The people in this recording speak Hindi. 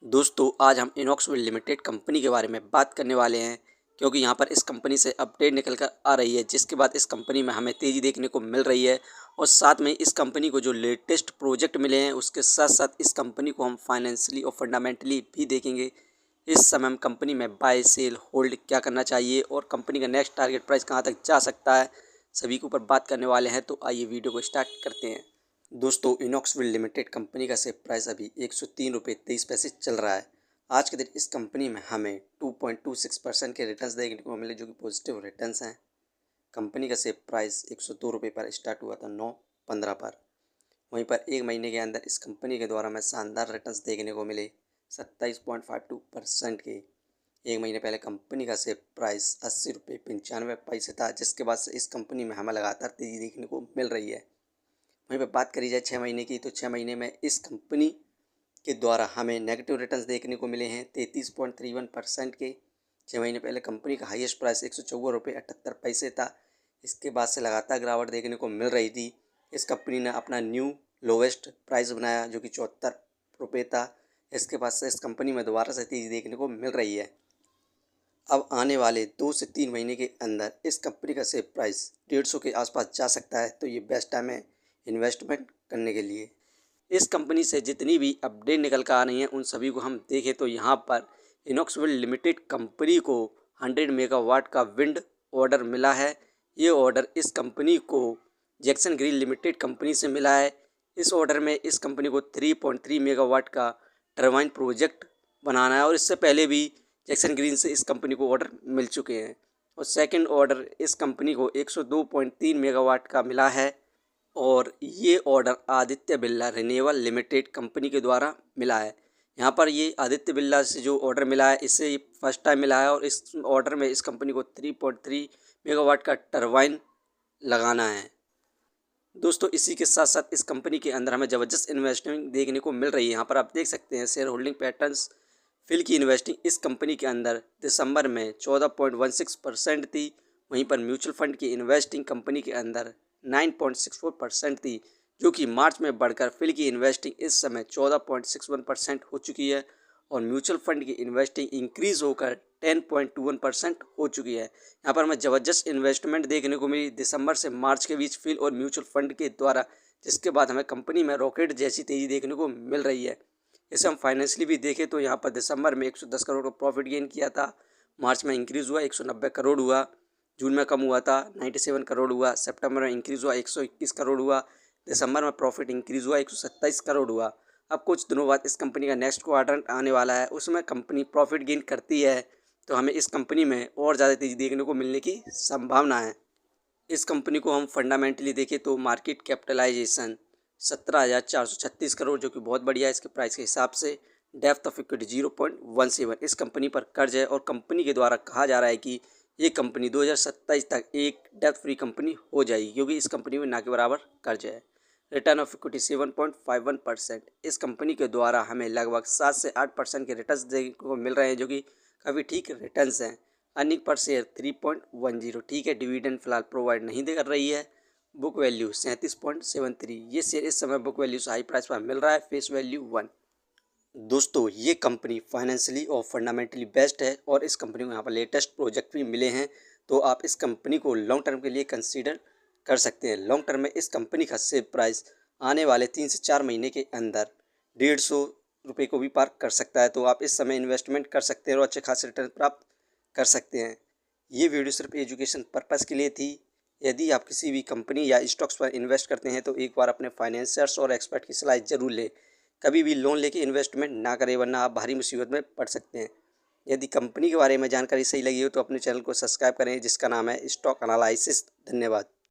दोस्तों आज हम इनॉक्सविल लिमिटेड कंपनी के बारे में बात करने वाले हैं क्योंकि यहाँ पर इस कंपनी से अपडेट निकल कर आ रही है, जिसके बाद इस कंपनी में हमें तेज़ी देखने को मिल रही है। और साथ में इस कंपनी को जो लेटेस्ट प्रोजेक्ट मिले हैं उसके साथ साथ इस कंपनी को हम फाइनेंशियली और फंडामेंटली भी देखेंगे। इस समय हम कंपनी में बाय सेल होल्ड क्या करना चाहिए और कंपनी का नेक्स्ट टारगेट प्राइस कहाँ तक जा सकता है, सभी के ऊपर बात करने वाले हैं। तो आइए वीडियो को स्टार्ट करते हैं। दोस्तों इनॉक्सविल लिमिटेड कंपनी का शेयर प्राइस अभी 103 रुपये 23 पैसे चल रहा है। आज के दिन इस कंपनी में हमें 2.26% के रिटर्न्स देखने को मिले, जो कि पॉजिटिव रिटर्न्स हैं। कंपनी का शेयर प्राइस 102 रुपये पर स्टार्ट हुआ था 9/15 पर। वहीं पर एक महीने के अंदर इस कंपनी के द्वारा हमें शानदार रिटर्न्स देखने को मिले 27.52% के। एक महीने पहले कंपनी का शेयर प्राइस 80 रुपये 95 पैसे था, जिसके बाद से इस कंपनी में हमें लगातार तेज़ी देखने को मिल रही है। वहीं पर बात करी जाए 6 महीने की, तो 6 महीने में इस कंपनी के द्वारा हमें नेगेटिव रिटर्न्स देखने को मिले हैं 33.31% के। 6 महीने पहले कंपनी का हाईएस्ट प्राइस 154 रुपये 78 पैसे था। इसके बाद से लगातार गिरावट देखने को मिल रही थी। इस कंपनी ने अपना न्यू लोवेस्ट प्राइस बनाया, जो कि 74 रुपये था। इसके बाद से इस कंपनी में दोबारा से तेज़ी देखने को मिल रही है। अब आने वाले 2 से 3 महीने के अंदर इस कंपनी का शेयर प्राइस 150 के आसपास जा सकता है, तो ये बेस्ट टाइम है इन्वेस्टमेंट करने के लिए। इस कंपनी से जितनी भी अपडेट निकल कर आ रही हैं उन सभी को हम देखें तो यहाँ पर इनॉक्सविल लिमिटेड कंपनी को 100 मेगावाट का विंड ऑर्डर मिला है। ये ऑर्डर इस कंपनी को जैक्सन ग्रीन लिमिटेड कंपनी से मिला है। इस ऑर्डर में इस कंपनी को 3.3 मेगावाट का टरबाइन प्रोजेक्ट बनाना है और इससे पहले भी जैक्सन ग्रीन से इस कंपनी को ऑर्डर मिल चुके हैं। और सेकंड ऑर्डर इस कंपनी को 102.3 मेगावाट का मिला है और ये order Aditya Birla renewable limited company के द्वारा मिला है। यहाँ पर ये आदित्य बिरला से जो ऑर्डर मिला है इससे फर्स्ट टाइम मिला है और इस ऑर्डर में इस कंपनी को 3.3 मेगावाट का टरबाइन लगाना है। दोस्तों इसी के साथ साथ इस कंपनी के अंदर हमें ज़बरदस्त इन्वेस्टमेंट देखने को मिल रही है। यहाँ पर आप देख सकते हैं शेयर होल्डिंग पैटर्न्स। फिल की इन्वेस्टिंग इस कंपनी के अंदर दिसंबर में 14.16% थी। वहीं पर म्यूचुअल फंड की इन्वेस्टिंग कंपनी के अंदर 9.64% थी, जो कि मार्च में बढ़कर फिल की इन्वेस्टिंग इस समय 14.61% हो चुकी है और म्यूचुअल फंड की इन्वेस्टिंग इंक्रीज़ होकर 10.21% हो चुकी है। यहाँ पर हमें ज़बरदस्त इन्वेस्टमेंट देखने को मिली दिसंबर से मार्च के बीच फिल और म्यूचुअल फंड के द्वारा, जिसके बाद हमें कंपनी में रॉकेट जैसी तेज़ी देखने को मिल रही है। इसे हम फाइनेंशियली भी देखें तो यहाँ पर दिसंबर में 110 करोड़ का प्रॉफिट गेन किया था। मार्च में इंक्रीज़ हुआ 190 करोड़ हुआ। जून में कम हुआ था 97 करोड़ हुआ। सितंबर में इंक्रीज़ हुआ 121 करोड़ हुआ। दिसंबर में प्रॉफिट इंक्रीज़ हुआ 127 करोड़ हुआ। अब कुछ दिनों बाद इस कंपनी का नेक्स्ट क्वार्टर आने वाला है, उसमें कंपनी प्रॉफिट गेन करती है तो हमें इस कंपनी में और ज़्यादा तेज़ी देखने को मिलने की संभावना है। इस कंपनी को हम फंडामेंटली देखें तो मार्केट कैपिटलाइजेशन 17,436 करोड़, जो कि बहुत बढ़िया है इसके प्राइस के हिसाब से। Depth of equity 0.17। इस कंपनी पर कर्ज है और कंपनी के द्वारा कहा जा रहा है कि ये कंपनी 2027 तक एक डेप्थ फ्री कंपनी हो जाएगी, क्योंकि इस कंपनी में ना के बराबर कर्ज है। Return of equity 7.51%। इस कंपनी के द्वारा हमें लगभग 7 से 8% के रिटर्न्स देखने को मिल रहे हैं, जो कि काफ़ी ठीक रिटर्न्स हैं। अर्निंग पर शेयर 3.10, ठीक है। डिविडेंड फिलहाल प्रोवाइड नहीं कर रही है। Book value 37.73। ये शेयर इस समय बुक वैल्यू से हाई प्राइस पर मिल रहा है, फेस वैल्यू 1। दोस्तों ये कंपनी फाइनेंशियली और फंडामेंटली बेस्ट है और इस कंपनी को यहाँ पर लेटेस्ट प्रोजेक्ट भी मिले हैं, तो आप इस कंपनी को लॉन्ग टर्म के लिए कंसीडर कर सकते हैं। लॉन्ग टर्म में इस कंपनी का शेयर प्राइस आने वाले 3 से 4 महीने के अंदर 150 रुपये को भी पार कर सकता है, तो आप इस समय इन्वेस्टमेंट कर सकते हैं और अच्छे खासे रिटर्न प्राप्त कर सकते हैं। ये वीडियो सिर्फ एजुकेशन पर्पज़ के लिए थी। यदि आप किसी भी कंपनी या स्टॉक्स पर इन्वेस्ट करते हैं तो एक बार अपने फाइनेंसर्स और एक्सपर्ट की सलाह जरूर लें। कभी भी लोन लेके इन्वेस्टमेंट ना करें, वरना आप भारी मुसीबत में पड़ सकते हैं। यदि कंपनी के बारे में जानकारी सही लगी हो तो अपने चैनल को सब्सक्राइब करें, जिसका नाम है स्टॉक एनालिसिस। धन्यवाद।